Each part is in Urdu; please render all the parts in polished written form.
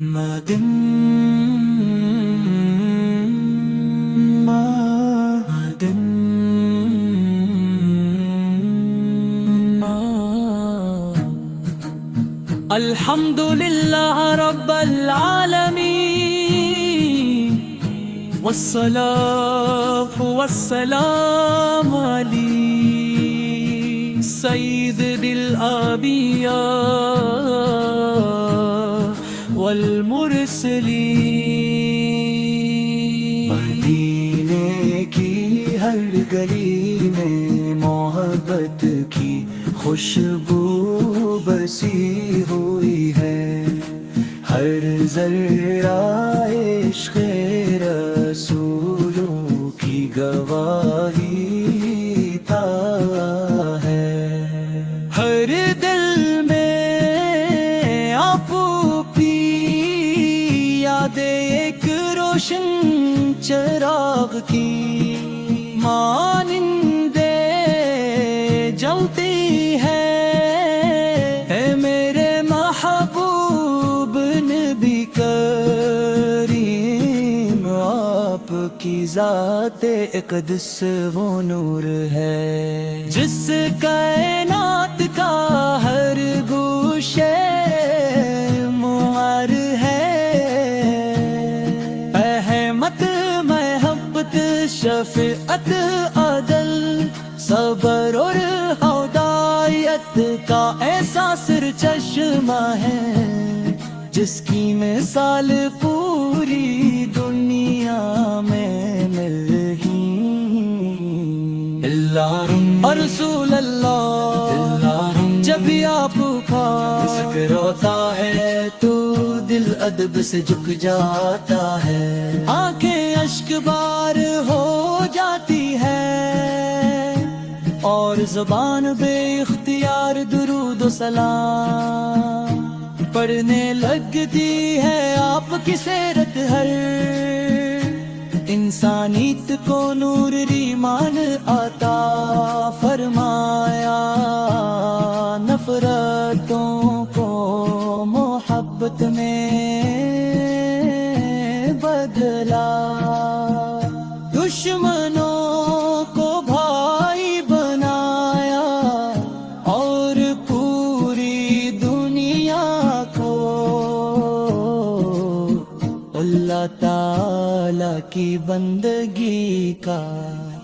مدن مدن الحمد لله رب العالمين والصلاة والسلام على سيد الأنبياء والمرسلين مدینے کی ہر گلی میں محبت کی خوشبو بسی ہوئی ہے، ہر ذرہ عشق رسولوں کی گواہی تا ہے، ہر دل میں آپ کی یاد ایک روشن چراغ کی مانندے جلتی ہے، میرے محبوب نبی کریم آپ کی ذات اقدس وہ نور ہے جس کائنات کا ہر گوشے معمر ہے، احمد محبت شفقت عدل صبر اور ہدایت کا ایسا سر چشمہ ہے، جس کی مثال پوری دنیا میں ملہی اللہ رسول اللہ جب آپ کا ذکر ہوتا ہے تو دل ادب سے جھک جاتا ہے، آنکھیں اشک بار ہو جاتی ہے اور زبان بے اختیار درود و سلام پڑھنے لگتی ہے آپ کی سیرت، ہر انسانیت کو نور ایمان عطا فرمایا، نفرتوں کو محبت میں بدلا، دشمنوں کو بھائی بنایا اور پوری دنیا کو اللہ تعالی کی بندگی کا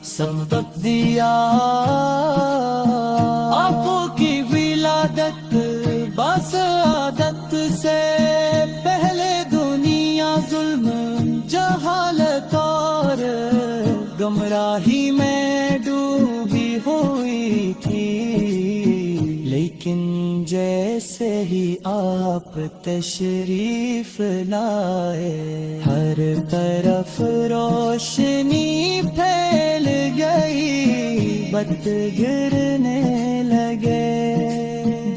سبق دیا، آپ کی ولادت بسعادت سے پہلے دنیا ظلم جہالت اور گمراہی میں ڈوبی ہوئی تھی، لیکن جیسے ہی آپ تشریف لائے ہر طرف روشنی پھیل گئی، بت گرنے لگے،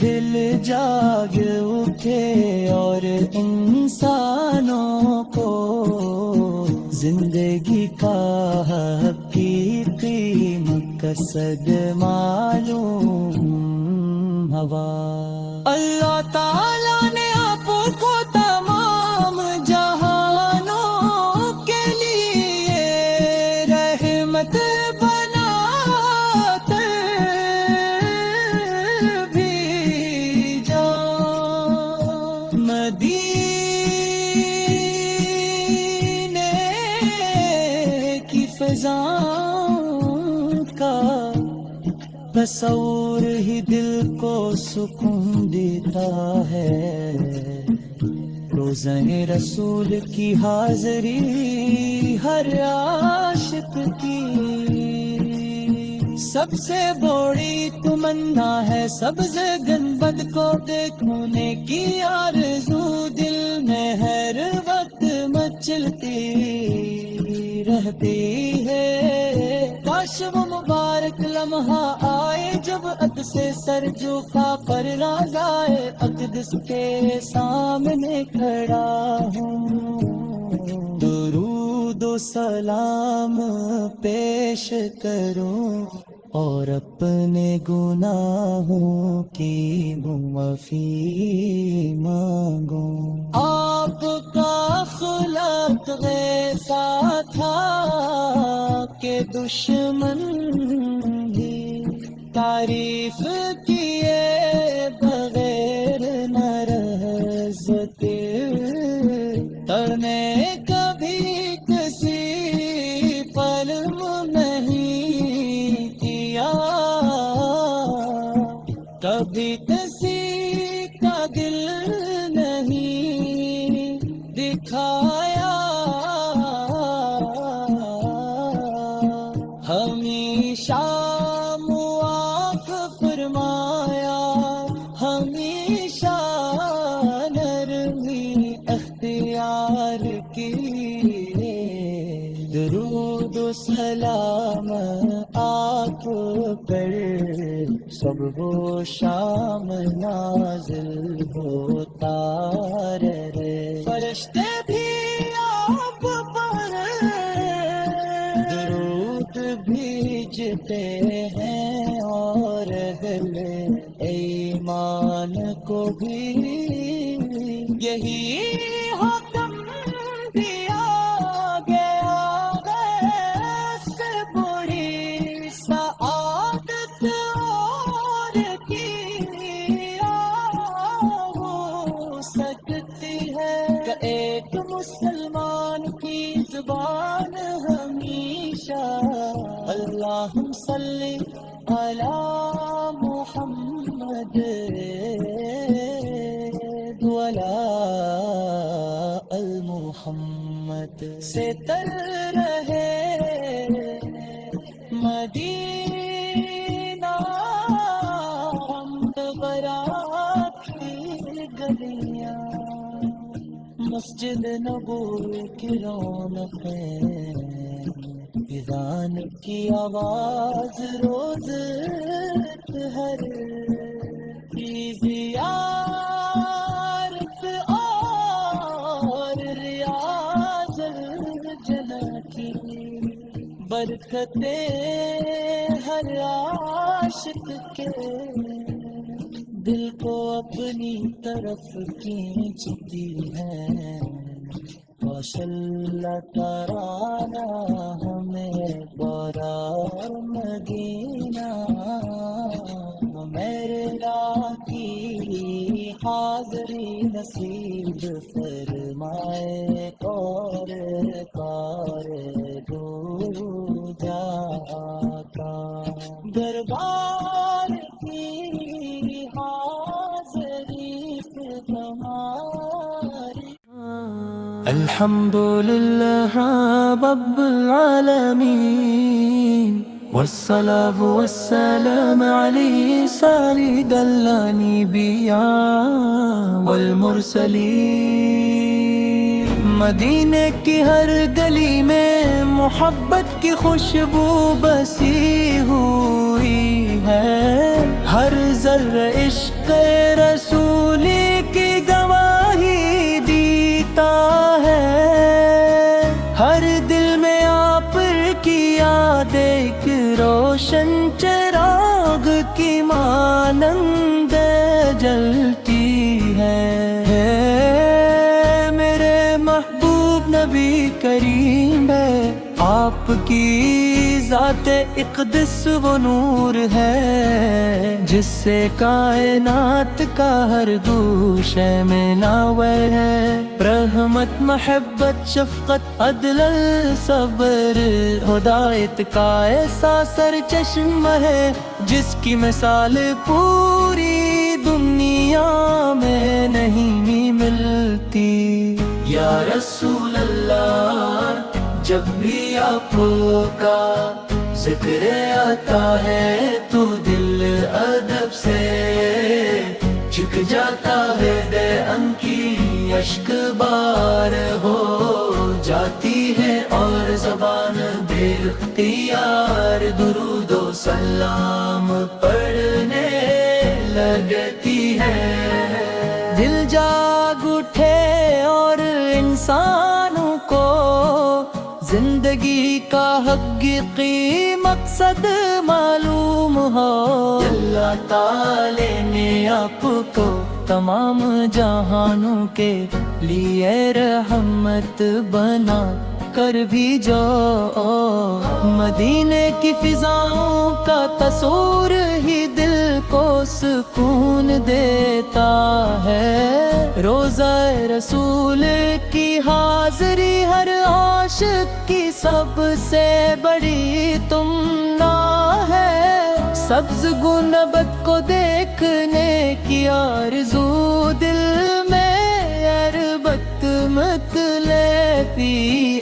دل جاگ اٹھے اور انسانوں کو زندگی کا حقیقی مقصد معلوم ہوا، اللہ تعالیٰ نے آپ کو تمام جہانوں کے لیے رحمت بنا کر بھیجا، مدینے کی فضاؤں کا تصور ہی دل کو سکون دیتا ہے، روزہ رسول کی حاضری ہر عاشق کی سب سے بڑی تمنا ہے، سبز گنبد کو دیکھنے کی آرزو دل میں ہر وقت مچلتی رہتی ہے، کاش وہ مبارک لمحہ آئے جب عد سے سر جھکا پر رضائے اقدس کے سامنے کھڑا ہوں، درود و سلام پیش کروں اور اپنے گناہوں کی معافی مانگوں، آپ ایسا تھا کہ دشمن بھی تعریف کیے بغیر نہ رہ سکے، تڑنے کبھی کسی پلم نہیں کیا، کبھی کسی کا دل نہیں دکھایا، ہمیشہ معاف فرمایا، ہمیشہ نرمی اختیار کی، درود و سلام آپ پر صبح و شام نازل ہوتا رہے، فرشتے بھی آپ پر درود بھیجتے ہیں، اور اہل ایمان کو بھی یہی حکم دیا گیا ہے، سے بڑی سعادت اور کیا ہو سکتی ہے، کہ ایک مسلمان کی زبان ہمیشہ اللہم صلی علی محمد وعلی المحمد سے تر رہے مدینہ، برات کی گلیاں، مسجد نبوی کی رونقیں، اذان کی آواز روز ہر کی زیارت، اور ریاض الجنہ کی برکتیں ہر عاشق کے دل کو اپنی طرف کھینچتی ہیں، ماشاءاللہ ترانہ ہمیں بارار مدینہ، میرے لا کی حاضری نصیب فرمائے، اور کار دور جاتا دربار کی حاضری سے ہماری۔ الحمدللہ رب العالمین، والصلاة والسلام علیہ سید الانبیاء والمرسلین۔ مدینے کی ہر گلی میں محبت کی خوشبو بسی ہوئی ہے، ہر ذرہ عشق رسولی کی گواہی دیتا ہے، ہر دل میں آپ کی یاد ایک روشن چراغ کی مانند جلتی ہے، میرے محبوب نبی کریم ہے، آپ کی ذات اقدس وہ نور ہے، جس سے کائنات کا ہر گوشے میں ناور ہے، رحمت محبت شفقت عدل صبر ہدایت کا ایسا سر چشم ہے، جس کی مثال پوری دنیا میں نہیں ملتی۔ یا رسول اللہ، جب بھی آپ کا ذکر آتا ہے تو دل ادب سے جھک جاتا ہے، دے ان کی اشک بار ہو جاتی ہے، اور زبان بے اختیار درود و سلام پڑھنے لگتی ہے، دل جاگ اٹھے اور انسانوں کو زندگی کا حقیقی مقصد معلوم ہو، اللہ تعالی نے آپ کو تمام جہانوں کے لیے رحمت بنا کر بھی جو مدینے کی فضاؤں کا تصور ہی دل کو سکون دیتا ہے۔ روضہ رسول کی حاضری ہر عاشق کی سب سے بڑی تمنا ہے۔ سبز گنبد کو دیکھنے کی آرزو دل میں عربت مطلبی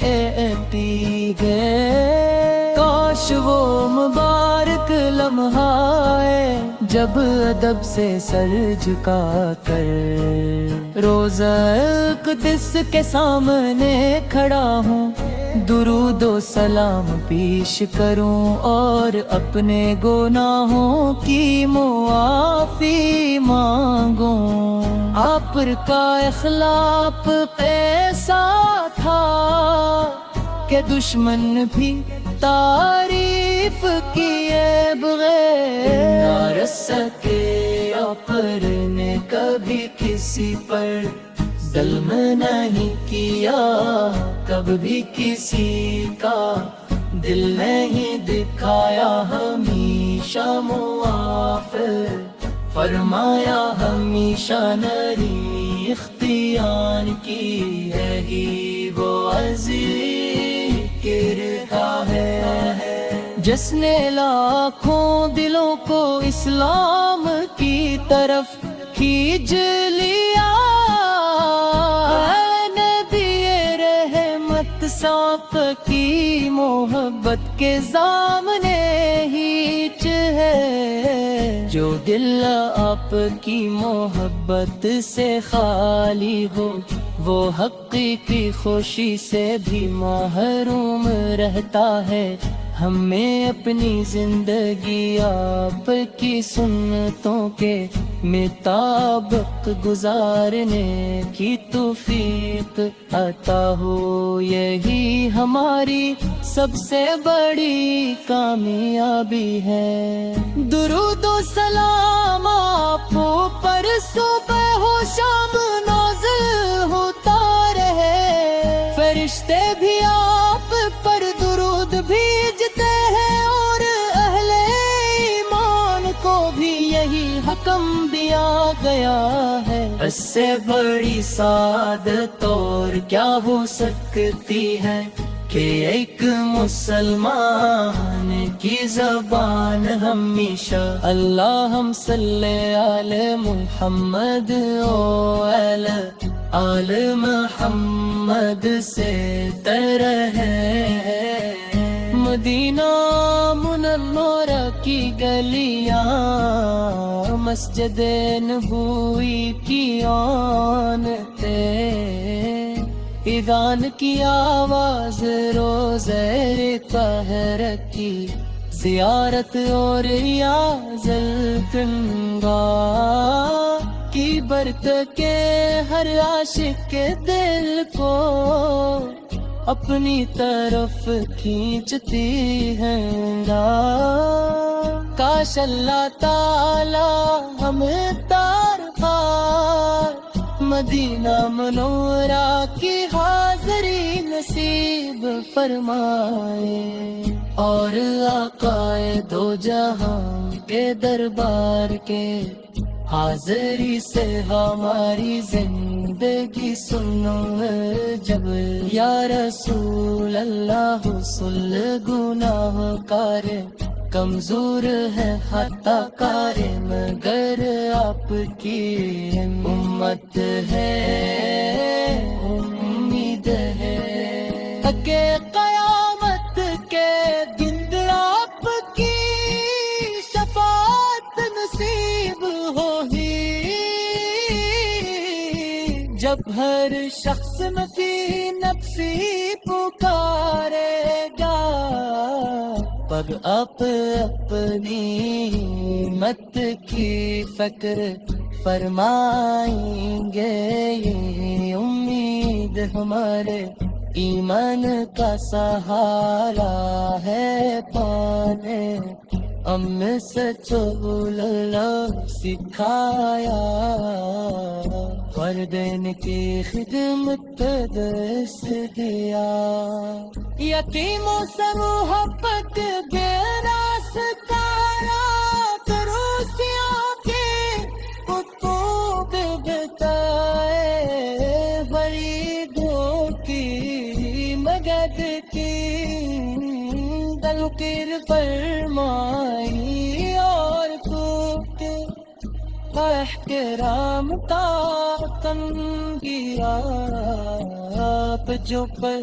آتی ہے۔ کاش وہ مبارک لمحہ ہے جب ادب سے سر جھکا کر روضہ اقدس کے سامنے کھڑا ہوں، درود و سلام پیش کروں اور اپنے گناہوں کی معافی مانگوں۔ آپ کا اخلاق ایسا تھا کہ دشمن بھی تعریف کیے بغیر نہ رس سکے، آپ نے کبھی کسی پر ظلم نہیں کیا، کب بھی کسی کا دل نہیں دکھایا، ہمیشہ معاف فرمایا، ہمیشہ نرمی اختیار کی ہے ہی وہ ذکر کا ہے، جس نے لاکھوں دلوں کو اسلام کی طرف کھینچ لیا۔ سانپ کی محبت کے سامنے ہیچ ہے، جو دل آپ کی محبت سے خالی ہو وہ حقیقی خوشی سے بھی محروم رہتا ہے۔ ہمیں اپنی زندگی آپ کی سنتوں کے مطابق گزارنے کی توفیق عطا ہو، یہی ہماری سب سے بڑی کامیابی ہے۔ درود و سلام آپ پر صبح ہو شام نازل ہوتا رہے، فرشتے بھی آپ پر درود بھیجتے ہیں اور اہل ایمان کو بھی یہی حکم دیا گیا ہے۔ اس سے بڑی سعادت اور کیا ہو سکتی ہے کہ ایک مسلمان کی زبان ہمیشہ اللہم صلی علی محمد و علی آل محمد سے تر ہے۔ مدینہ منورہ کی گلیاں مسجد نبوی کی آن تے، اذان کی آواز روزہ طاہر کی زیارت اور ریاض التنگا کی برت کے ہر عاشق کے دل کو اپنی طرف کھینچتی ہے۔ کاش اللہ تعالی ہمیں تار پار مدینہ منورہ کی حاضری نصیب فرمائے، اور آقائے دو جہاں کے دربار کے حاضری سے ہماری زندگی سنو جب یا رسول اللہ حسل گناہ کار کمزور ہے خطا کار مگر آپ کی امت ہے امید ہے کہ قیامت کے دن آپ کی شفاعت نصیب ہوگی، جب ہر شخص نفی نفسی پکارے گا، پگ اپنی مت کی فکر فرمائیں گے، یہ امید ہمارے ایمان کا سہارا ہے، پانے ہمیں سچول سکھایا، والدین کی خدمت درس دیا، یتیموں سے محبت گہرا ستارا، تروسیوں کی خطوط بتائے، غریبوں کی مدد کی تلقین فرمائی، اور خوب احترام کا تنگیا، جو پر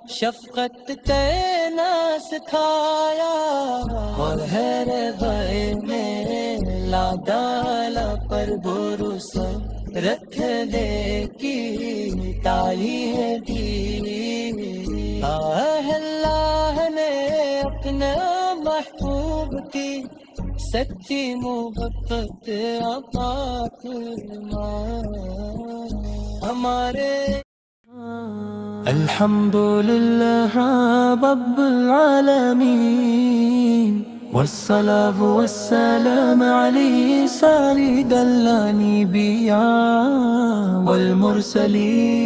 شفقت کرنا سکھایا، اور ہر بھائی میں لا ڈالا پر بھروسہ رکھنے کی تعلیم دی، اللہ نے اپنے محبوب کی سچی محبت عطا فرما ہمارے۔ الحمدللہ رب العالمین، والصلاة والسلام علیہ سید الانبیاء والمرسلین۔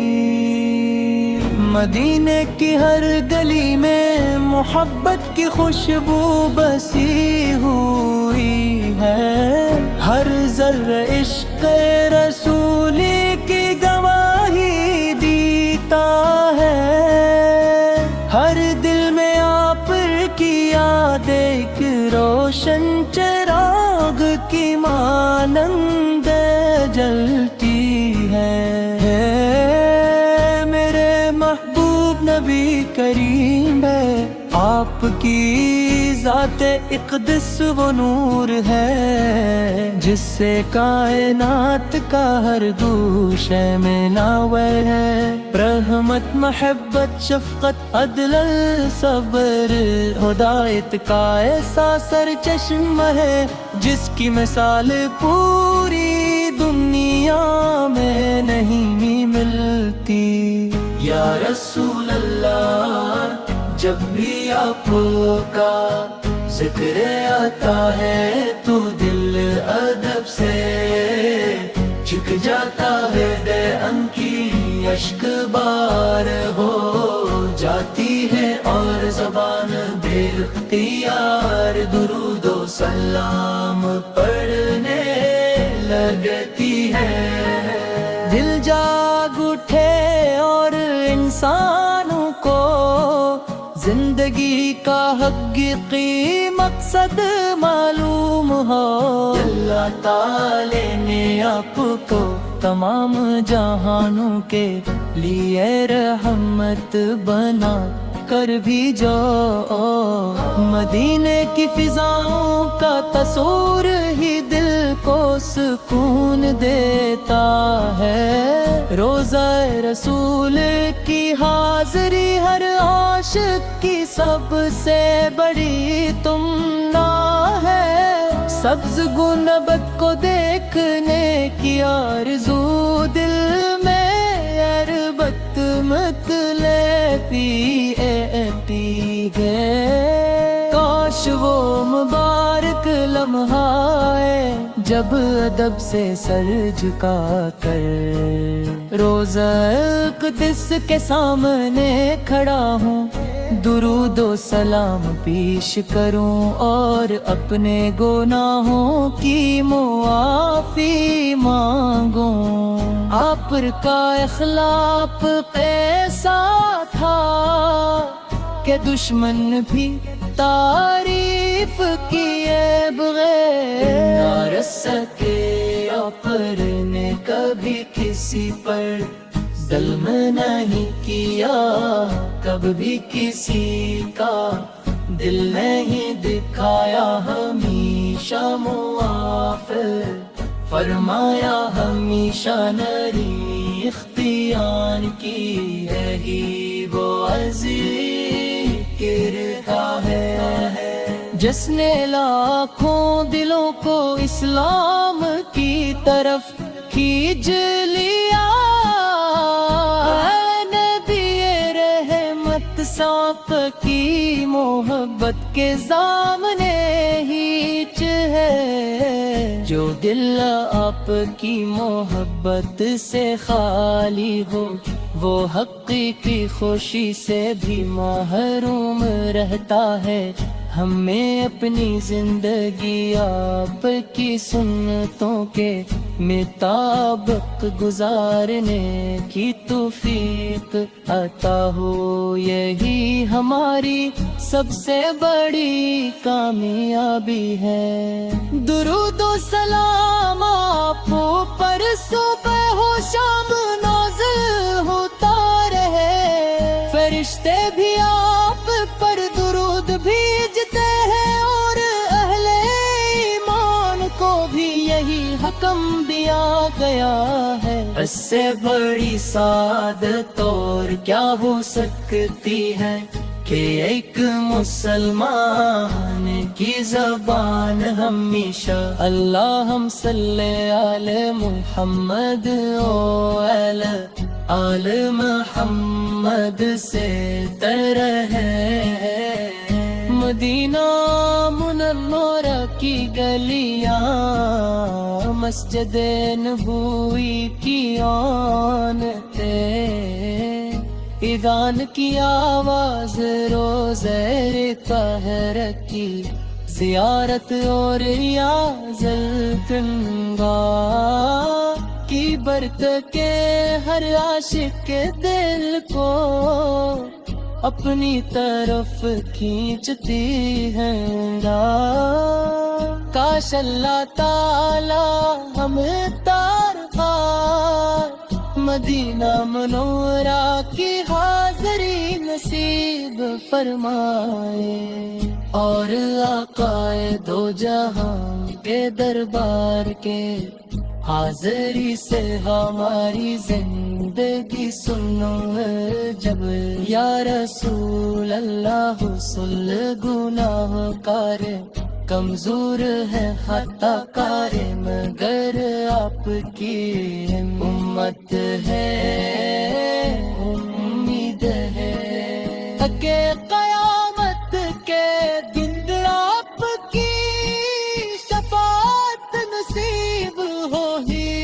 مدینے کی ہر گلی میں محبت کی خوشبو بسی ہوئی ہے، ہر ذرہ عشق رسولی کی گواہی دیتا ہے، ہر دل میں آپ کی یاد ایک روشن چراغ کی مانند جلتی ہے، میرے محبوب نبی کریم ہے، آپ کی ذات اقدس وہ نور ہے، جس سے کائنات کا ہر گوشے میں ناور ہے، رحمت محبت شفقت عدل صبر ہدایت کا ایسا سر چشم ہے، جس کی مثال پوری دنیا میں نہیں ملتی۔ یا رسول اللہ، جب بھی آپ کا ذکر آتا ہے تو دل ادب سے جھک جاتا ہے، دے ان کی اشک بار ہو جاتی ہے، اور زبان بے اختیار درود و سلام پڑھنے لگتی ہے، دل جاگ اٹھے اور انسانوں کو زندگی کا حقیقی مقصد معلوم ہو، اللہ تعالی نے آپ کو تمام جہانوں کے لیے رحمت بنا کر بھی جو مدینے کی فضاؤں کا تصور ہی دل کو سکون دیتا ہے، روضہ رسول کی حاضری ہر عاشق کی سب سے بڑی تمنا ہے، سبز گنبد کو دیکھنے کی آرزو دل میں عربت مطلبی آتی ہے، کاش وہ مبارک لمحہ ہے جب ادب سے سر جھکا کر روضہ اقدس کے سامنے کھڑا ہوں، درود و سلام پیش کروں اور اپنے گناہوں کی معافی مانگوں۔ آپ پر کا اخلاق ایسا تھا کہ دشمن بھی تعریف کیے بغیر نہ رس سکے، آپ نے کبھی کسی پر ظلم نہیں کیا، کبھی کسی کا دل نہیں دکھایا، ہمیشہ معاف فرمایا، ہمیشہ نری اختیار کی ہے ہی وہ عزیز کرتا ہے، جس نے لاکھوں دلوں کو اسلام کی طرف کھینچ لیا، نبی رحمت ساق کی محبت کے سامنے ہی جو دل آپ کی محبت سے خالی ہو وہ حقیقی خوشی سے بھی محروم رہتا ہے. ہمیں اپنی زندگی آپ کی سنتوں کے مطابق گزارنے کی توفیق عطا ہو. یہی ہماری سب سے بڑی کامیابی ہے. درود و سلام آپ پر صبح ہو شام نازل ہوتا رہے. فرشتے بھی آپ پر درود بھیجتے ہیں اور اہل ایمان کو بھی یہی حکم دیا گیا ہے. اس سے بڑی سعادت اور کیا ہو سکتی ہے کہ ایک مسلمان کی زبان ہمیشہ اللہم صلی علی محمد و علی آل محمد سے تر ہے. مدینہ منورہ کی گلیاں مسجد نبوی کی آن اذان کی آواز روزہ طاہر کی زیارت اور ریاض الکنگا کی برت کے ہر عاشق کے دل کو اپنی طرف کھینچتی ہیں. کاش اللہ تعالی ہمیں تارخات مدینہ منورہ کی حاضری نصیب فرمائے اور آقائے دو جہاں کے دربار کے حاضری سے ہماری زندگی سنو جب. یا رسول اللہ حسن گناہ کار کمزور ہے خطا کار مگر آپ کی امت ہے امید ہے کہ قیامت کے دن آپ کی شفاعت نصیب ہوگی.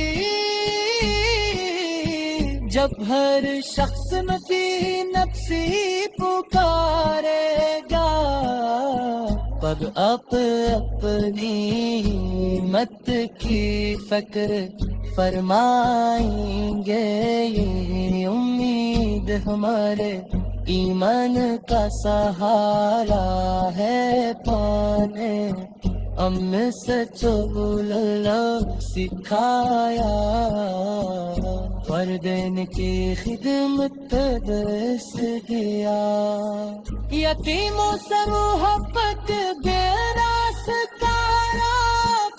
جب ہر شخص نفی نفسی پکارے گا تب آپ اپنی مت کی فکر فرمائیں گے. یہ امید ہمارے ایمان کا سہارا ہے پانے ہم سچو اللہ سکھایا. والدین کی خدمت درس دیا. یتیموں سے محبت بے راستارا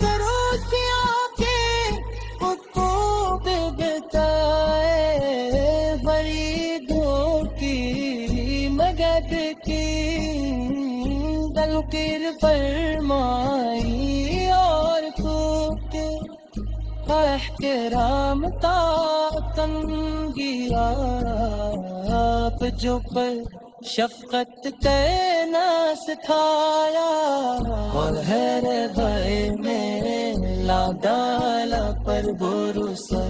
کروسیوں کے حقوق بتائے. فریدوں کی مدد کی تلقین فرمائی اور خوب کے احترام تا تنگیا آپ جو پر شفقت کرنا سکھایا. اور ہے بھائی میں لا ڈالا پر بھروسہ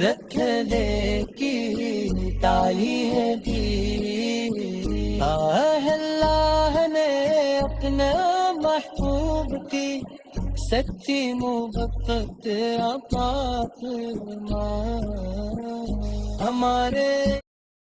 رکھنے کی تعلیم دی. اللہ نے اپنے محبوب کی سچی محبت عطا فرما. ہمارے